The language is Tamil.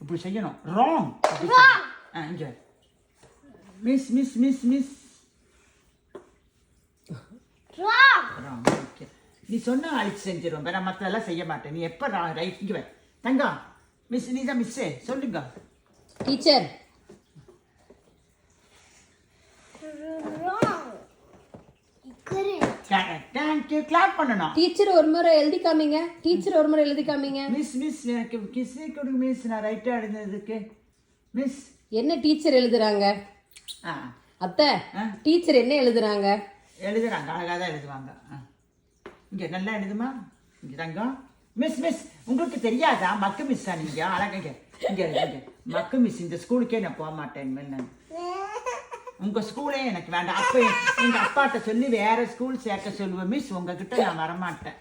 இப்படி செய்யணும். ராங். இங்கே miss miss miss miss wrong. Okay, நீ சொன்ன அழிச்சு செஞ்சிடும். வேற மற்றதெல்லாம் செய்ய மாட்டேன். நீ எப்போ ரைட் இங்கே தங்கம் மிஸ், நீ தான் மிஸ்ஸே. சொல்லுங்க டீச்சர். தேங்க்யூ. கிளாப் பண்ணணும். டீச்சர் ஒரு முறை எழுதி காமிங்க. டீச்சர் ஒரு முறை எழுதி காமிங்க. மிஸ் மிஸ் எனக்கு கிஸ்ஸே கொடுங்க மிஸ். நான் ரைட்டாக எழுதுனதுக்கு மிஸ். என்ன டீச்சர் எழுதுறாங்க? அத்தை, டீச்சர் என்ன எழுதுறாங்க? எழுதுறாங்க, அழகாக தான் எழுதுவாங்க. இங்கே நல்லா எழுதுமா. இங்கே தங்கம் மிஸ் மிஸ். உங்களுக்கு தெரியாதா மக்கு மிஸ்ஸா நீங்கள்? அழகாங்க இங்கே எழுதுங்க. மக்கு மிஸ். இந்த ஸ்கூலுக்கே நான் போக மாட்டேன். நான் உங்கள் ஸ்கூலே எனக்கு வேண்டாம். அப்போ எங்கள் அப்பாட்ட சொல்லி வேற ஸ்கூல் சேர்க்க சொல்லுவேன் மிஸ். உங்ககிட்ட நான் வரமாட்டேன்.